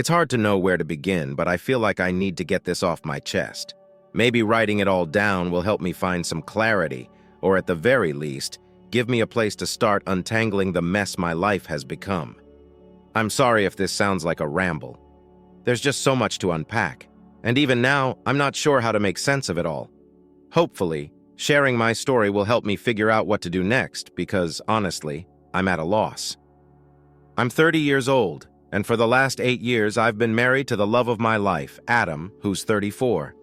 It's hard to know where to begin, but I feel like I need to get this off my chest. Maybe writing it all down will help me find some clarity, or at the very least, give me a place to start untangling the mess my life has become. I'm sorry if this sounds like a ramble. There's just so much to unpack, and even now, I'm not sure how to make sense of it all. Hopefully, sharing my story will help me figure out what to do next, because, honestly, I'm at a loss. I'm 30 years old, and for the last 8 years I've been married to the love of my life, Adam, who's 34.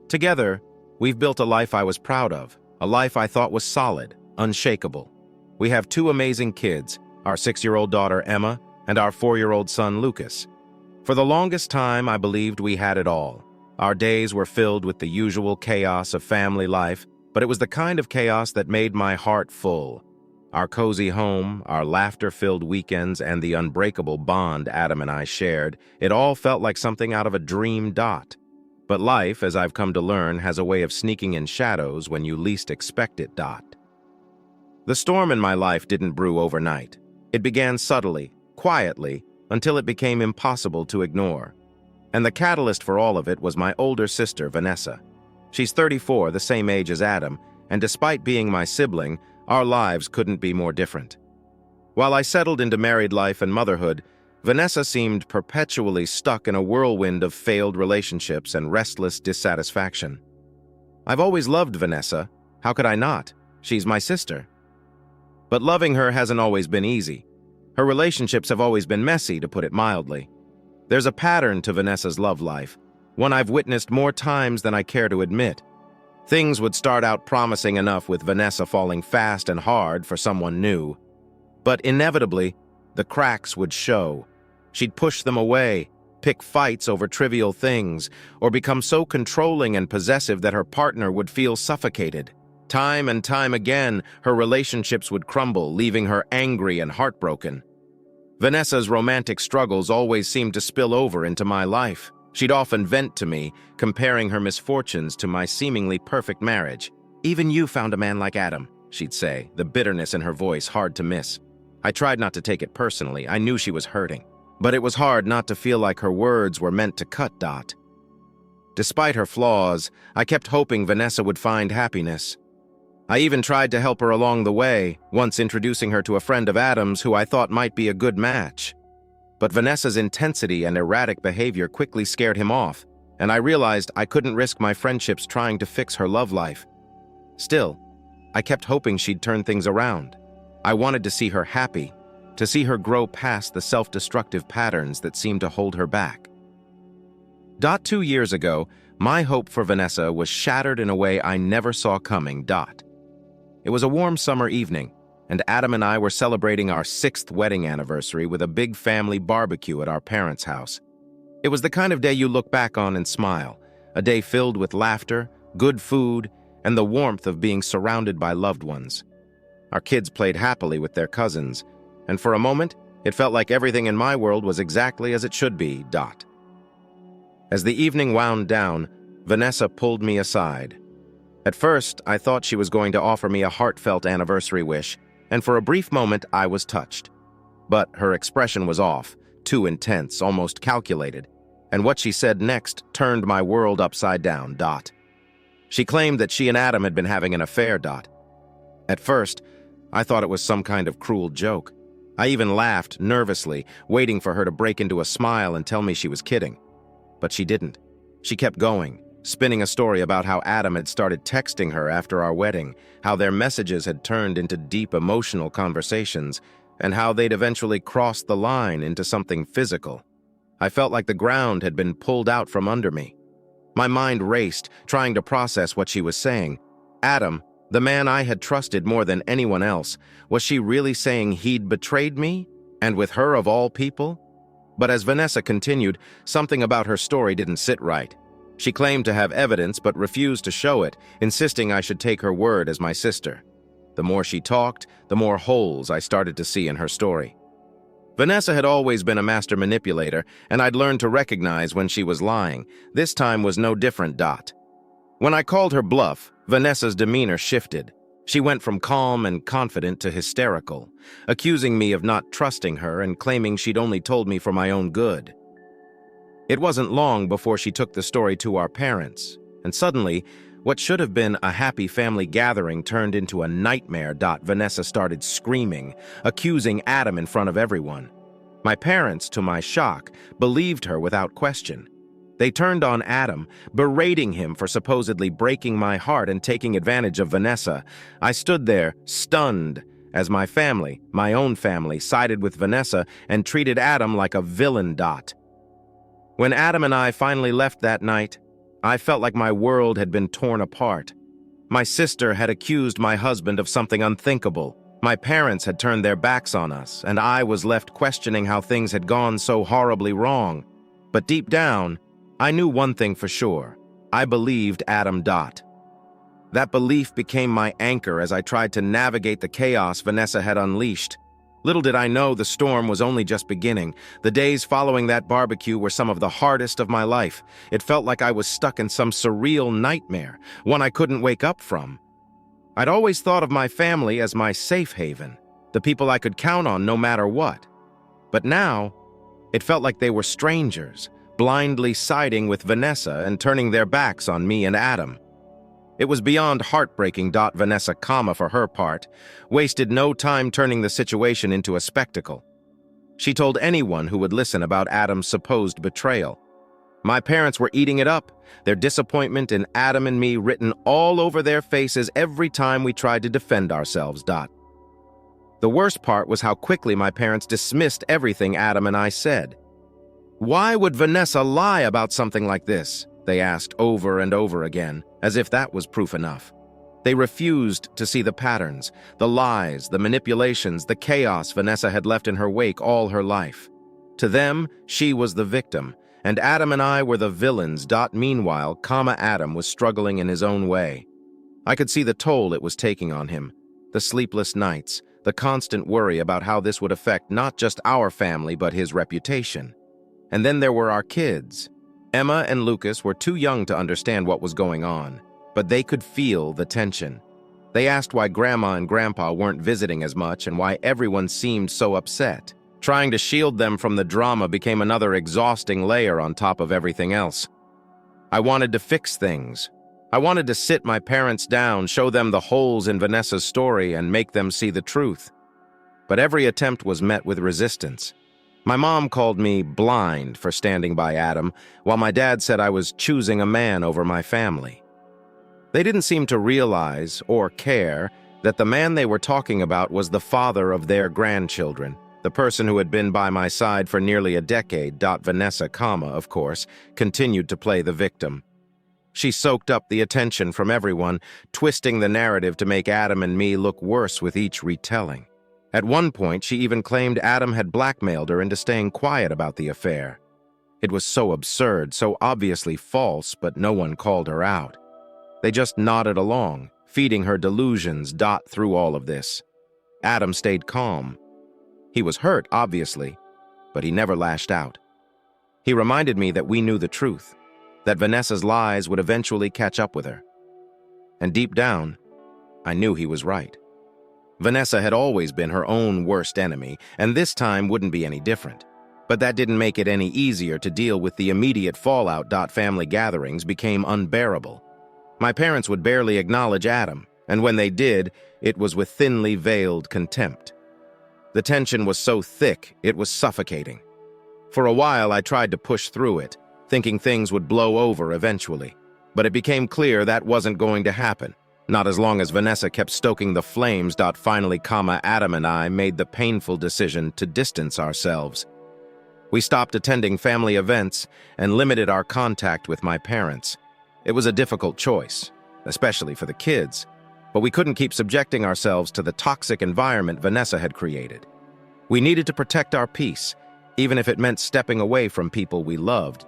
Together, we've built a life I was proud of, a life I thought was solid, unshakable. We have 2 amazing kids, our 6-year-old daughter Emma and our 4-year-old son Lucas. For the longest time, I believed we had it all. Our days were filled with the usual chaos of family life, but it was the kind of chaos that made my heart full. Our cozy home, our laughter-filled weekends, and the unbreakable bond Adam and I shared, it all felt like something out of a dream. But life, as I've come to learn, has a way of sneaking in shadows when you least expect it. The storm in my life didn't brew overnight. It began subtly, quietly, until it became impossible to ignore. And the catalyst for all of it was my older sister, Vanessa. She's 34, the same age as Adam, and despite being my sibling, our lives couldn't be more different. While I settled into married life and motherhood, Vanessa seemed perpetually stuck in a whirlwind of failed relationships and restless dissatisfaction. I've always loved Vanessa. How could I not? She's my sister. But loving her hasn't always been easy. Her relationships have always been messy, to put it mildly. There's a pattern to Vanessa's love life, one I've witnessed more times than I care to admit. Things would start out promising enough with Vanessa falling fast and hard for someone new. But inevitably, the cracks would show. She'd push them away, pick fights over trivial things, or become so controlling and possessive that her partner would feel suffocated. Time and time again, her relationships would crumble, leaving her angry and heartbroken. Vanessa's romantic struggles always seemed to spill over into my life. She'd often vent to me, comparing her misfortunes to my seemingly perfect marriage. "Even you found a man like Adam," she'd say, the bitterness in her voice hard to miss. I tried not to take it personally. I knew she was hurting. But it was hard not to feel like her words were meant to cut. Despite her flaws, I kept hoping Vanessa would find happiness. I even tried to help her along the way, once introducing her to a friend of Adam's who I thought might be a good match. But Vanessa's intensity and erratic behavior quickly scared him off, and I realized I couldn't risk my friendships trying to fix her love life. Still, I kept hoping she'd turn things around. I wanted to see her happy, to see her grow past the self-destructive patterns that seemed to hold her back. 2 years ago, my hope for Vanessa was shattered in a way I never saw coming. It was a warm summer evening, and Adam and I were celebrating our 6th wedding anniversary with a big family barbecue at our parents' house. It was the kind of day you look back on and smile, a day filled with laughter, good food, and the warmth of being surrounded by loved ones. Our kids played happily with their cousins, and for a moment, it felt like everything in my world was exactly as it should be. As the evening wound down, Vanessa pulled me aside. At first, I thought she was going to offer me a heartfelt anniversary wish, and for a brief moment, I was touched. But her expression was off, too intense, almost calculated, and what she said next turned my world upside down. She claimed that she and Adam had been having an affair. At first, I thought it was some kind of cruel joke. I even laughed nervously, waiting for her to break into a smile and tell me she was kidding. But she didn't. She kept going, spinning a story about how Adam had started texting her after our wedding, how their messages had turned into deep emotional conversations, and how they'd eventually crossed the line into something physical. I felt like the ground had been pulled out from under me. My mind raced, trying to process what she was saying. Adam, the man I had trusted more than anyone else, was she really saying he'd betrayed me? And with her of all people? But as Vanessa continued, something about her story didn't sit right. She claimed to have evidence but refused to show it, insisting I should take her word as my sister. The more she talked, the more holes I started to see in her story. Vanessa had always been a master manipulator, and I'd learned to recognize when she was lying. This time was no different. When I called her bluff, Vanessa's demeanor shifted. She went from calm and confident to hysterical, accusing me of not trusting her and claiming she'd only told me for my own good. It wasn't long before she took the story to our parents, and suddenly, what should have been a happy family gathering turned into a nightmare. Vanessa started screaming, accusing Adam in front of everyone. My parents, to my shock, believed her without question. They turned on Adam, berating him for supposedly breaking my heart and taking advantage of Vanessa. I stood there, stunned, as my family, my own family, sided with Vanessa and treated Adam like a villain. When Adam and I finally left that night, I felt like my world had been torn apart. My sister had accused my husband of something unthinkable. My parents had turned their backs on us, and I was left questioning how things had gone so horribly wrong. But deep down, I knew one thing for sure. I believed Adam. That belief became my anchor as I tried to navigate the chaos Vanessa had unleashed. Little did I know the storm was only just beginning. The days following that barbecue were some of the hardest of my life. It felt like I was stuck in some surreal nightmare, one I couldn't wake up from. I'd always thought of my family as my safe haven, the people I could count on no matter what. But now, it felt like they were strangers, blindly siding with Vanessa and turning their backs on me and Adam. It was beyond heartbreaking. Vanessa, for her part, wasted no time turning the situation into a spectacle. She told anyone who would listen about Adam's supposed betrayal. My parents were eating it up, their disappointment in Adam and me written all over their faces every time we tried to defend ourselves. The worst part was how quickly my parents dismissed everything Adam and I said. Why would Vanessa lie about something like this? They asked over and over again, as if that was proof enough. They refused to see the patterns, the lies, the manipulations, the chaos Vanessa had left in her wake all her life. To them, she was the victim, and Adam and I were the villains. Meanwhile, Adam was struggling in his own way. I could see the toll it was taking on him, the sleepless nights, the constant worry about how this would affect not just our family but his reputation. And then there were our kids. Emma and Lucas were too young to understand what was going on, but they could feel the tension. They asked why Grandma and Grandpa weren't visiting as much and why everyone seemed so upset. Trying to shield them from the drama became another exhausting layer on top of everything else. I wanted to fix things. I wanted to sit my parents down, show them the holes in Vanessa's story, and make them see the truth. But every attempt was met with resistance. My mom called me blind for standing by Adam, while my dad said I was choosing a man over my family. They didn't seem to realize or care that the man they were talking about was the father of their grandchildren, the person who had been by my side for nearly a decade. Vanessa, of course, continued to play the victim. She soaked up the attention from everyone, twisting the narrative to make Adam and me look worse with each retelling. At one point, she even claimed Adam had blackmailed her into staying quiet about the affair. It was so absurd, so obviously false, but no one called her out. They just nodded along, feeding her delusions. Through all of this, Adam stayed calm. He was hurt, obviously, but he never lashed out. He reminded me that we knew the truth, that Vanessa's lies would eventually catch up with her. And deep down, I knew he was right. Vanessa had always been her own worst enemy, and this time wouldn't be any different. But that didn't make it any easier to deal with the immediate fallout. Family gatherings became unbearable. My parents would barely acknowledge Adam, and when they did, it was with thinly veiled contempt. The tension was so thick, it was suffocating. For a while, I tried to push through it, thinking things would blow over eventually. But it became clear that wasn't going to happen. Not as long as Vanessa kept stoking the flames. Finally, Adam and I made the painful decision to distance ourselves. We stopped attending family events and limited our contact with my parents. It was a difficult choice, especially for the kids, but we couldn't keep subjecting ourselves to the toxic environment Vanessa had created. We needed to protect our peace, even if it meant stepping away from people we loved.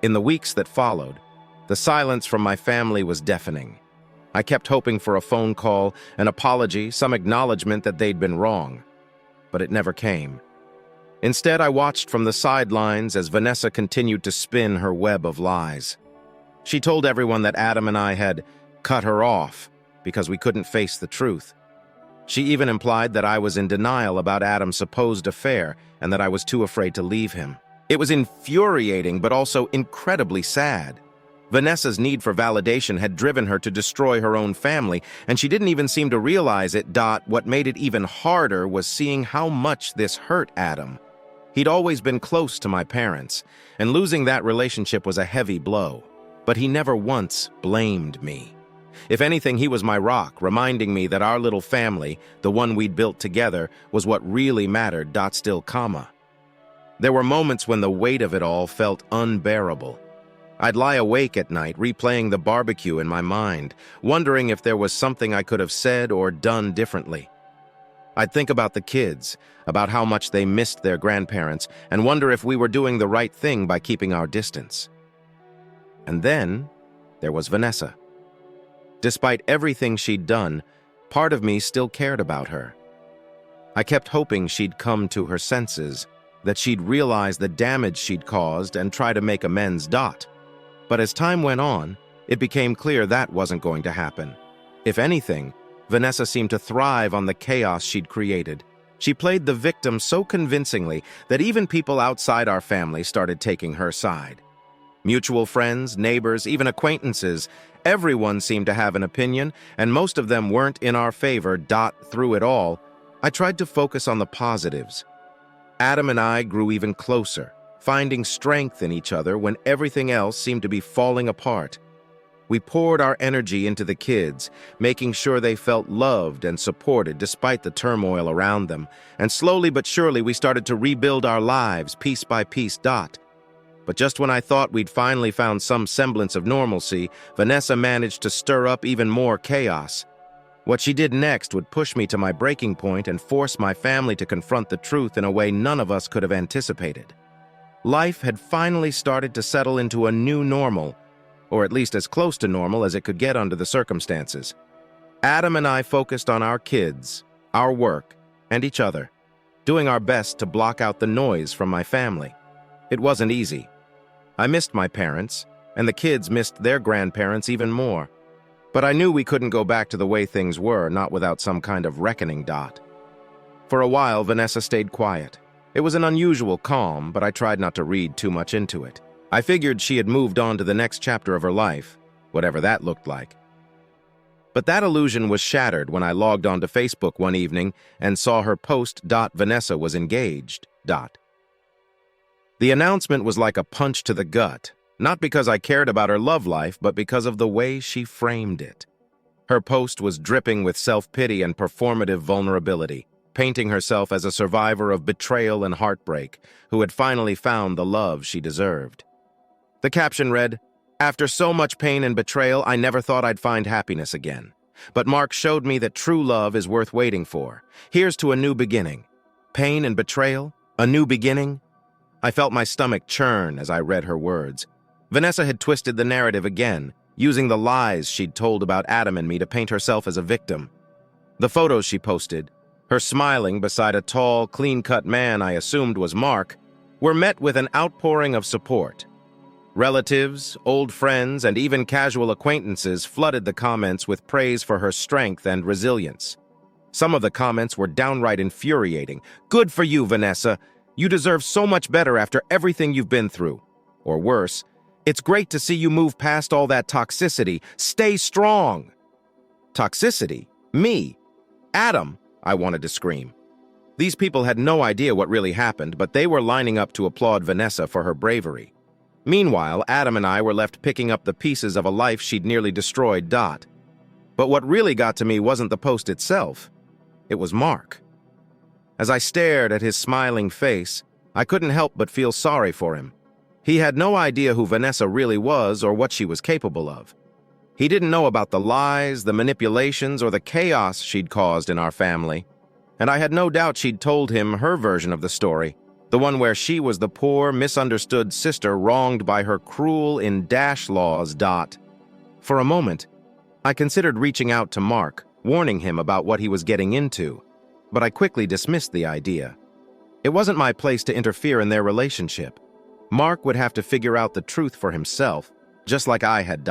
In the weeks that followed, the silence from my family was deafening. I kept hoping for a phone call, an apology, some acknowledgement that they'd been wrong. But it never came. Instead, I watched from the sidelines as Vanessa continued to spin her web of lies. She told everyone that Adam and I had cut her off because we couldn't face the truth. She even implied that I was in denial about Adam's supposed affair and that I was too afraid to leave him. It was infuriating, but also incredibly sad. Vanessa's need for validation had driven her to destroy her own family, and she didn't even seem to realize it. What made it even harder was seeing how much this hurt Adam. He'd always been close to my parents, and losing that relationship was a heavy blow. But he never once blamed me. If anything, he was my rock, reminding me that our little family, the one we'd built together, was what really mattered. There were moments when the weight of it all felt unbearable. I'd lie awake at night, replaying the barbecue in my mind, wondering if there was something I could have said or done differently. I'd think about the kids, about how much they missed their grandparents, and wonder if we were doing the right thing by keeping our distance. And then there was Vanessa. Despite everything she'd done, part of me still cared about her. I kept hoping she'd come to her senses, that she'd realize the damage she'd caused and try to make amends. But as time went on, it became clear that wasn't going to happen. If anything, Vanessa seemed to thrive on the chaos she'd created. She played the victim so convincingly that even people outside our family started taking her side. Mutual friends, neighbors, even acquaintances, everyone seemed to have an opinion, and most of them weren't in our favor. Through it all, I tried to focus on the positives. Adam and I grew even closer, finding strength in each other when everything else seemed to be falling apart. We poured our energy into the kids, making sure they felt loved and supported despite the turmoil around them, and slowly but surely we started to rebuild our lives piece by piece. But just when I thought we'd finally found some semblance of normalcy, Vanessa managed to stir up even more chaos. What she did next would push me to my breaking point and force my family to confront the truth in a way none of us could have anticipated. Life had finally started to settle into a new normal, or at least as close to normal as it could get under the circumstances. Adam and I focused on our kids, our work, and each other, doing our best to block out the noise from my family. It wasn't easy. I missed my parents, and the kids missed their grandparents even more. But I knew we couldn't go back to the way things were, not without some kind of reckoning. For a while, Vanessa stayed quiet. It was an unusual calm, but I tried not to read too much into it. I figured she had moved on to the next chapter of her life, whatever that looked like. But that illusion was shattered when I logged onto Facebook one evening and saw her post. Vanessa was engaged. The announcement was like a punch to the gut. Not because I cared about her love life, but because of the way she framed it. Her post was dripping with self-pity and performative vulnerability, painting herself as a survivor of betrayal and heartbreak, who had finally found the love she deserved. The caption read, "After so much pain and betrayal, I never thought I'd find happiness again. But Mark showed me that true love is worth waiting for. Here's to a new beginning." Pain and betrayal? A new beginning? I felt my stomach churn as I read her words. Vanessa had twisted the narrative again, using the lies she'd told about Adam and me to paint herself as a victim. The photos she posted, her smiling beside a tall, clean-cut man I assumed was Mark, were met with an outpouring of support. Relatives, old friends, and even casual acquaintances flooded the comments with praise for her strength and resilience. Some of the comments were downright infuriating. "Good for you, Vanessa. You deserve so much better after everything you've been through." Or worse, "It's great to see you move past all that toxicity. Stay strong." Toxicity? Me? Adam? I wanted to scream. These people had no idea what really happened, but they were lining up to applaud Vanessa for her bravery. Meanwhile, Adam and I were left picking up the pieces of a life she'd nearly destroyed. But what really got to me wasn't the post itself. It was Mark. As I stared at his smiling face, I couldn't help but feel sorry for him. He had no idea who Vanessa really was or what she was capable of. He didn't know about the lies, the manipulations, or the chaos she'd caused in our family. And I had no doubt she'd told him her version of the story, the one where she was the poor, misunderstood sister wronged by her cruel in-laws. For a moment, I considered reaching out to Mark, warning him about what he was getting into, but I quickly dismissed the idea. It wasn't my place to interfere in their relationship. Mark would have to figure out the truth for himself, just like I had.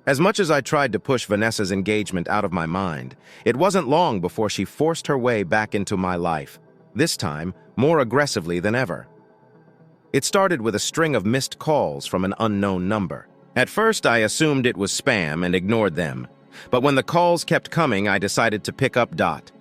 As much as I tried to push Vanessa's engagement out of my mind, it wasn't long before she forced her way back into my life, this time more aggressively than ever. It started with a string of missed calls from an unknown number. At first, I assumed it was spam and ignored them. But when the calls kept coming, I decided to pick up Dot.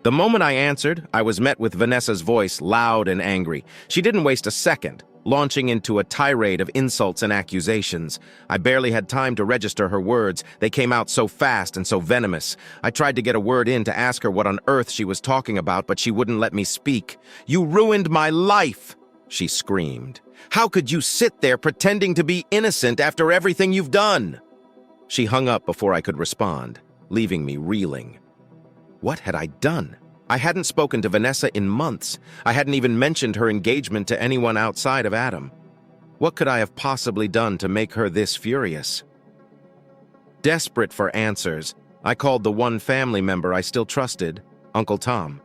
The moment I answered, I was met with Vanessa's voice, loud and angry. She didn't waste a second, launching into a tirade of insults and accusations. I barely had time to register her words. They came out so fast and so venomous. I tried to get a word in to ask her what on earth she was talking about, but she wouldn't let me speak. "You ruined my life!" she screamed. "How could you sit there pretending to be innocent after everything you've done?" She hung up before I could respond, leaving me reeling. What had I done? I hadn't spoken to Vanessa in months. I hadn't even mentioned her engagement to anyone outside of Adam. What could I have possibly done to make her this furious? Desperate for answers, I called the one family member I still trusted, Uncle Tom.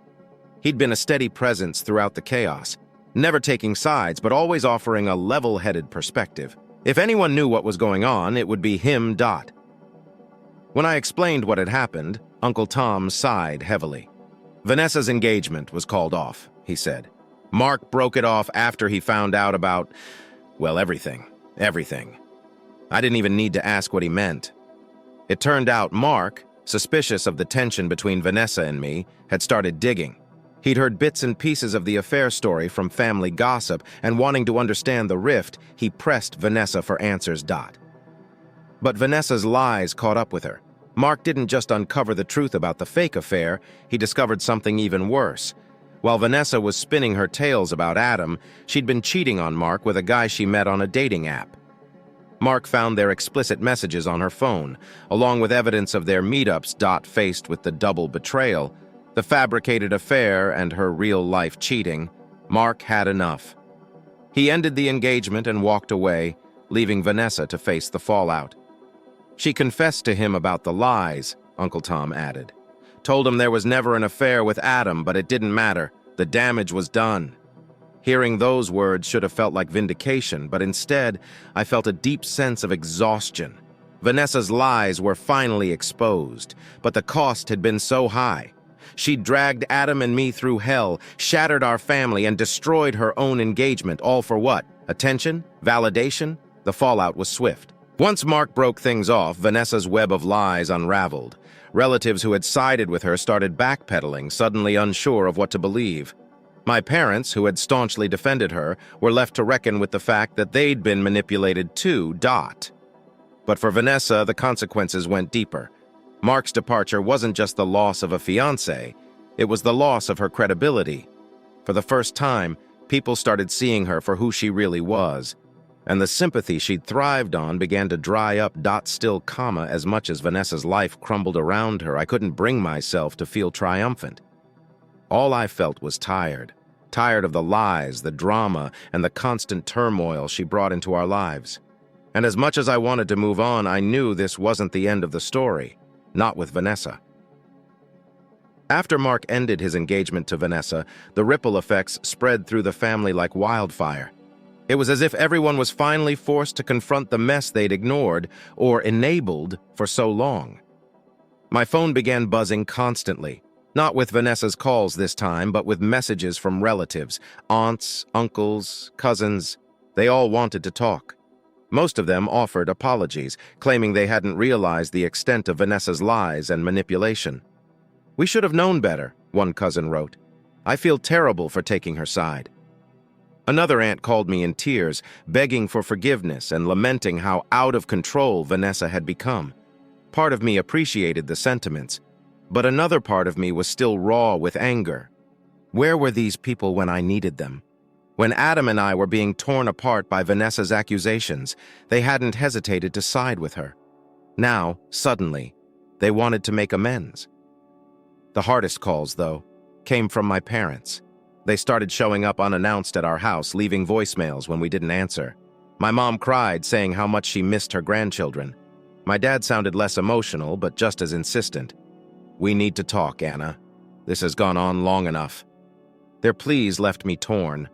He'd been a steady presence throughout the chaos, never taking sides but always offering a level-headed perspective. If anyone knew what was going on, it would be him, Dot. When I explained what had happened, Uncle Tom sighed heavily. "Vanessa's engagement was called off," he said. "Mark broke it off after he found out about, well, everything. Everything. I didn't even need to ask what he meant. It turned out Mark, suspicious of the tension between Vanessa and me, had started digging. He'd heard bits and pieces of the affair story from family gossip, and wanting to understand the rift, he pressed Vanessa for answers. Dot. But Vanessa's lies caught up with her. Mark didn't just uncover the truth about the fake affair, he discovered something even worse. While Vanessa was spinning her tales about Adam, she'd been cheating on Mark with a guy she met on a dating app. Mark found their explicit messages on her phone, along with evidence of their meetups. Dot, faced with the double betrayal, the fabricated affair and her real-life cheating, Mark had enough. He ended the engagement and walked away, leaving Vanessa to face the fallout. She confessed to him about the lies, Uncle Tom added. Told him there was never an affair with Adam, but it didn't matter. The damage was done. Hearing those words should have felt like vindication, but instead, I felt a deep sense of exhaustion. Vanessa's lies were finally exposed, but the cost had been so high. She'd dragged Adam and me through hell, shattered our family, and destroyed her own engagement, all for what? Attention? Validation? The fallout was swift. Once Mark broke things off, Vanessa's web of lies unraveled. Relatives who had sided with her started backpedaling, suddenly unsure of what to believe. My parents, who had staunchly defended her, were left to reckon with the fact that they'd been manipulated too. Dot. But for Vanessa, the consequences went deeper. Mark's departure wasn't just the loss of a fiancé, it was the loss of her credibility. For the first time, people started seeing her for who she really was, and the sympathy she'd thrived on began to dry up. Dot, still calm as much as Vanessa's life crumbled around her, I couldn't bring myself to feel triumphant. All I felt was tired of the lies, the drama, and the constant turmoil she brought into our lives. And as much as I wanted to move on, I knew this wasn't the end of the story. Not with Vanessa. After Mark ended his engagement to Vanessa, the ripple effects spread through the family like wildfire. It was as if everyone was finally forced to confront the mess they'd ignored or enabled for so long. My phone began buzzing constantly, not with Vanessa's calls this time, but with messages from relatives, aunts, uncles, cousins. They all wanted to talk. Most of them offered apologies, claiming they hadn't realized the extent of Vanessa's lies and manipulation. "We should have known better," one cousin wrote. "I feel terrible for taking her side." Another aunt called me in tears, begging for forgiveness and lamenting how out of control Vanessa had become. Part of me appreciated the sentiments, but another part of me was still raw with anger. Where were these people when I needed them? When Adam and I were being torn apart by Vanessa's accusations, they hadn't hesitated to side with her. Now, suddenly, they wanted to make amends. The hardest calls, though, came from my parents. They started showing up unannounced at our house, leaving voicemails when we didn't answer. My mom cried, saying how much she missed her grandchildren. My dad sounded less emotional, but just as insistent. "We need to talk, Anna. This has gone on long enough." Their pleas left me torn.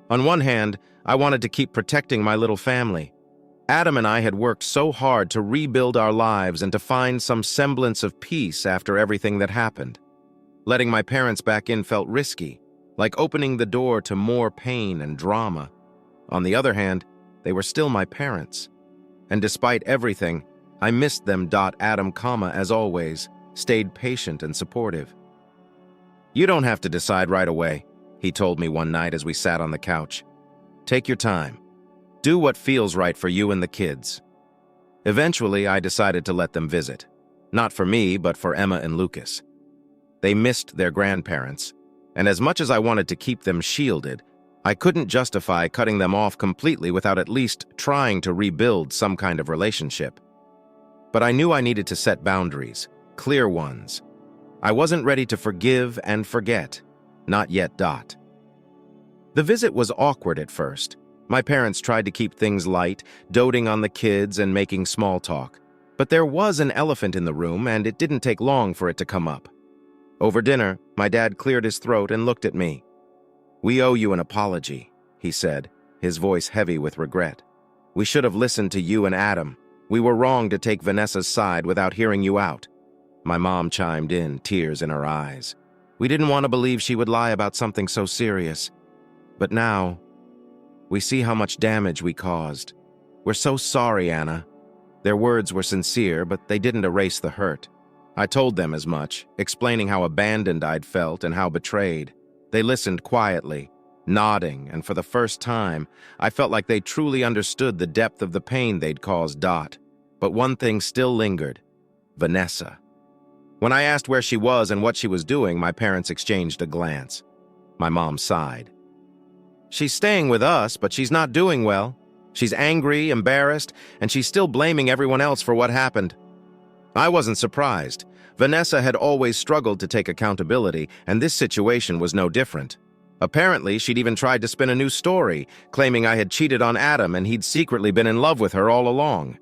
On one hand, I wanted to keep protecting my little family. Adam and I had worked so hard to rebuild our lives and to find some semblance of peace after everything that happened. Letting my parents back in felt risky, like opening the door to more pain and drama. On the other hand, they were still my parents. And despite everything, I missed them. Adam, as always, stayed patient and supportive. "You don't have to decide right away," he told me one night as we sat on the couch. "Take your time. Do what feels right for you and the kids." Eventually, I decided to let them visit. Not for me, but for Emma and Lucas. They missed their grandparents, and as much as I wanted to keep them shielded, I couldn't justify cutting them off completely without at least trying to rebuild some kind of relationship. But I knew I needed to set boundaries, clear ones. I wasn't ready to forgive and forget. Not yet. The visit was awkward at first. My parents tried to keep things light, doting on the kids and making small talk. But there was an elephant in the room, and it didn't take long for it to come up. Over dinner, my dad cleared his throat and looked at me. "We owe you an apology," he said, his voice heavy with regret. "We should have listened to you and Adam. We were wrong to take Vanessa's side without hearing you out." My mom chimed in, tears in her eyes. "We didn't want to believe she would lie about something so serious. But now, we see how much damage we caused. We're so sorry, Anna." Their words were sincere, but they didn't erase the hurt. I told them as much, explaining how abandoned I'd felt and how betrayed. They listened quietly, nodding, and for the first time, I felt like they truly understood the depth of the pain they'd caused. But one thing still lingered: Vanessa. When I asked where she was and what she was doing, my parents exchanged a glance. My mom sighed. "She's staying with us, but she's not doing well. She's angry, embarrassed, and she's still blaming everyone else for what happened." I wasn't surprised. Vanessa had always struggled to take accountability, and this situation was no different. Apparently, she'd even tried to spin a new story, claiming I had cheated on Adam and he'd secretly been in love with her all along.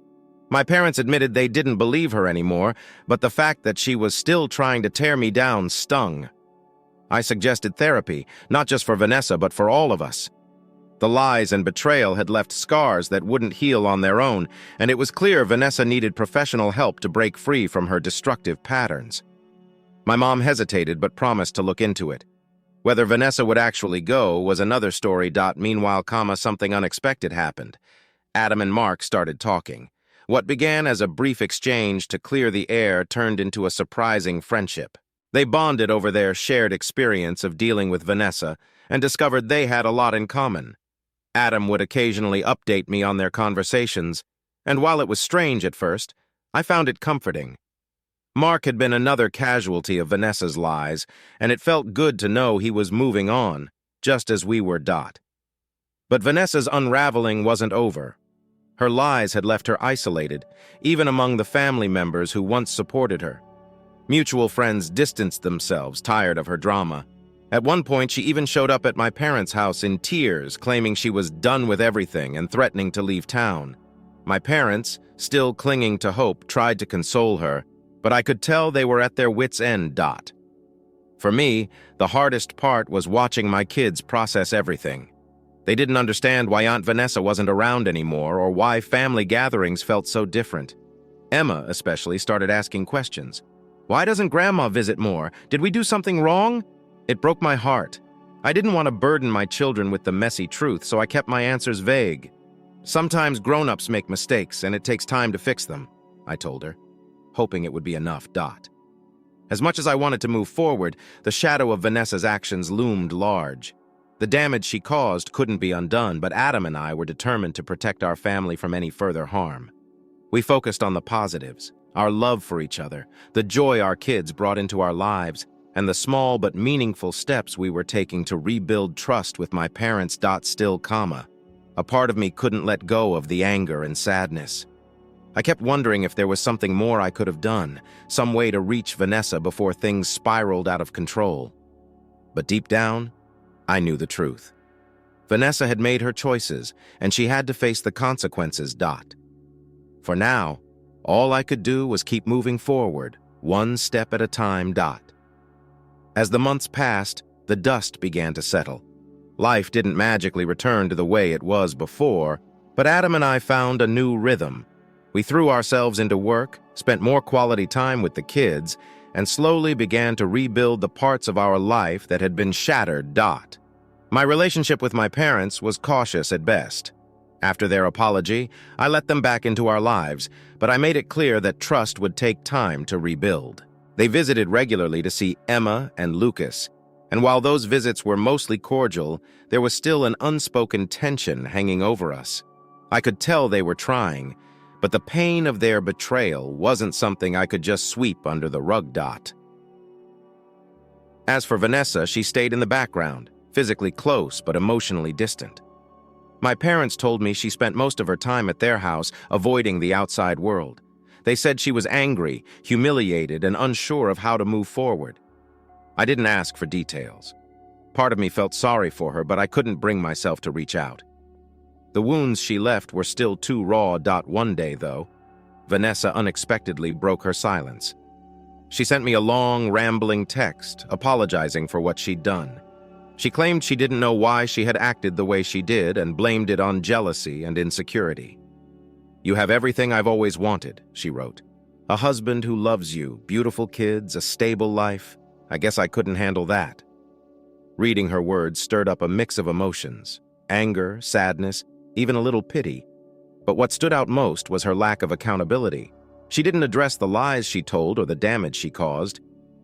My parents admitted they didn't believe her anymore, but the fact that she was still trying to tear me down stung. I suggested therapy, not just for Vanessa, but for all of us. The lies and betrayal had left scars that wouldn't heal on their own, and it was clear Vanessa needed professional help to break free from her destructive patterns. My mom hesitated but promised to look into it. Whether Vanessa would actually go was another story. Meanwhile, something unexpected happened. Adam and Mark started talking. What began as a brief exchange to clear the air turned into a surprising friendship. They bonded over their shared experience of dealing with Vanessa and discovered they had a lot in common. Adam would occasionally update me on their conversations, and while it was strange at first, I found it comforting. Mark had been another casualty of Vanessa's lies, and it felt good to know he was moving on, just as we were. But Vanessa's unraveling wasn't over. Her lies had left her isolated, even among the family members who once supported her. Mutual friends distanced themselves, tired of her drama. At one point, she even showed up at my parents' house in tears, claiming she was done with everything and threatening to leave town. My parents, still clinging to hope, tried to console her, but I could tell they were at their wits' end. For me, the hardest part was watching my kids process everything. They didn't understand why Aunt Vanessa wasn't around anymore or why family gatherings felt so different. Emma, especially, started asking questions. "Why doesn't Grandma visit more? Did we do something wrong?" It broke my heart. I didn't want to burden my children with the messy truth, so I kept my answers vague. "Sometimes grown-ups make mistakes, and it takes time to fix them," I told her, hoping it would be enough. As much as I wanted to move forward, the shadow of Vanessa's actions loomed large. The damage she caused couldn't be undone, but Adam and I were determined to protect our family from any further harm. We focused on the positives, our love for each other, the joy our kids brought into our lives, and the small but meaningful steps we were taking to rebuild trust with my parents. Still, a part of me couldn't let go of the anger and sadness. I kept wondering if there was something more I could have done, some way to reach Vanessa before things spiraled out of control. But deep down, I knew the truth. Vanessa had made her choices, and she had to face the consequences. For now, all I could do was keep moving forward, one step at a time. As the months passed, the dust began to settle. Life didn't magically return to the way it was before, but Adam and I found a new rhythm. We threw ourselves into work, spent more quality time with the kids, and slowly began to rebuild the parts of our life that had been shattered. My relationship with my parents was cautious at best. After their apology, I let them back into our lives, but I made it clear that trust would take time to rebuild. They visited regularly to see Emma and Lucas, and while those visits were mostly cordial, there was still an unspoken tension hanging over us. I could tell they were trying, but the pain of their betrayal wasn't something I could just sweep under the rug. As for Vanessa, she stayed in the background, physically close but emotionally distant. My parents told me she spent most of her time at their house avoiding the outside world. They said she was angry, humiliated, and unsure of how to move forward. I didn't ask for details. Part of me felt sorry for her, but I couldn't bring myself to reach out. The wounds she left were still too raw. One day, though, Vanessa unexpectedly broke her silence. She sent me a long, rambling text, apologizing for what she'd done. She claimed she didn't know why she had acted the way she did and blamed it on jealousy and insecurity. "You have everything I've always wanted," she wrote. "A husband who loves you, beautiful kids, a stable life. I guess I couldn't handle that." Reading her words stirred up a mix of emotions: anger, sadness, even a little pity. But what stood out most was her lack of accountability. She didn't address the lies she told or the damage she caused.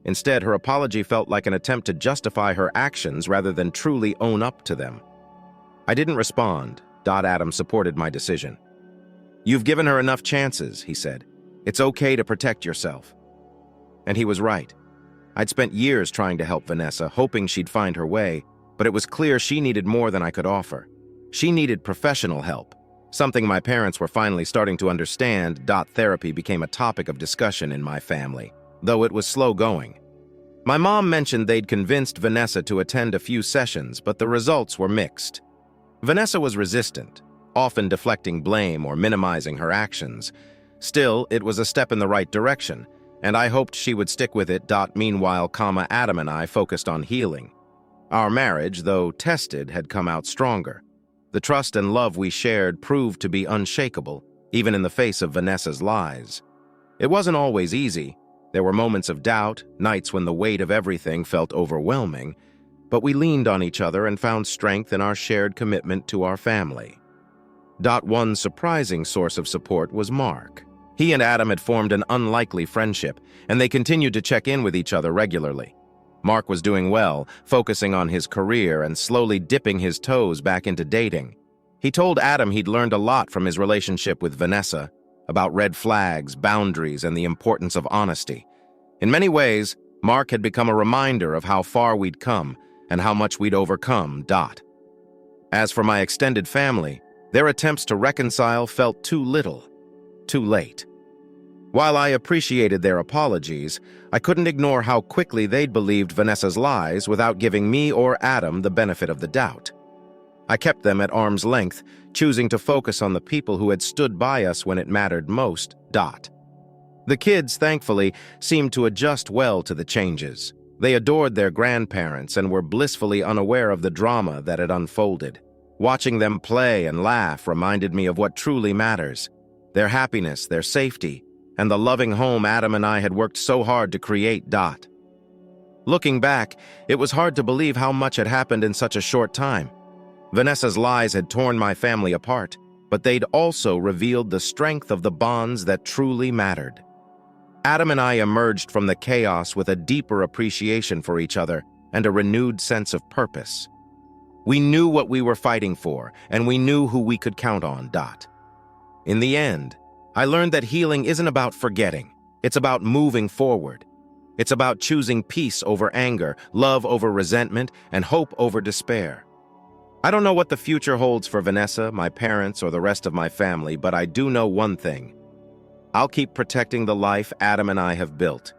Instead, her apology felt like an attempt to justify her actions rather than truly own up to them. I didn't respond. Adam supported my decision. "You've given her enough chances," he said. "It's okay to protect yourself." And he was right. I'd spent years trying to help Vanessa, hoping she'd find her way, but it was clear she needed more than I could offer. She needed professional help, something my parents were finally starting to understand. Therapy became a topic of discussion in my family, though it was slow going. My mom mentioned they'd convinced Vanessa to attend a few sessions, but the results were mixed. Vanessa was resistant, often deflecting blame or minimizing her actions. Still, it was a step in the right direction, and I hoped she would stick with it. Meanwhile, Adam and I focused on healing. Our marriage, though tested, had come out stronger. The trust and love we shared proved to be unshakable, even in the face of Vanessa's lies. It wasn't always easy. There were moments of doubt, nights when the weight of everything felt overwhelming, but we leaned on each other and found strength in our shared commitment to our family. One surprising source of support was Mark. He and Adam had formed an unlikely friendship, and they continued to check in with each other regularly. Mark was doing well, focusing on his career and slowly dipping his toes back into dating. He told Adam he'd learned a lot from his relationship with Vanessa, about red flags, boundaries, and the importance of honesty. In many ways, Mark had become a reminder of how far we'd come and how much we'd overcome. As for my extended family, their attempts to reconcile felt too little, too late. While I appreciated their apologies, I couldn't ignore how quickly they'd believed Vanessa's lies without giving me or Adam the benefit of the doubt. I kept them at arm's length, choosing to focus on the people who had stood by us when it mattered most. The kids, thankfully, seemed to adjust well to the changes. They adored their grandparents and were blissfully unaware of the drama that had unfolded. Watching them play and laugh reminded me of what truly matters: their happiness, their safety, and the loving home Adam and I had worked so hard to create. Looking back, it was hard to believe how much had happened in such a short time. Vanessa's lies had torn my family apart, but they'd also revealed the strength of the bonds that truly mattered. Adam and I emerged from the chaos with a deeper appreciation for each other and a renewed sense of purpose. We knew what we were fighting for, and we knew who we could count on. In the end, I learned that healing isn't about forgetting. It's about moving forward. It's about choosing peace over anger, love over resentment, and hope over despair. I don't know what the future holds for Vanessa, my parents, or the rest of my family, but I do know one thing. I'll keep protecting the life Adam and I have built.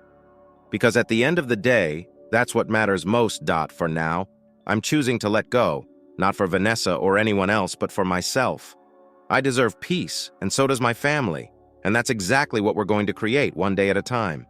Because at the end of the day, that's what matters most. For now, I'm choosing to let go, not for Vanessa or anyone else, but for myself. I deserve peace, and so does my family, and that's exactly what we're going to create, one day at a time.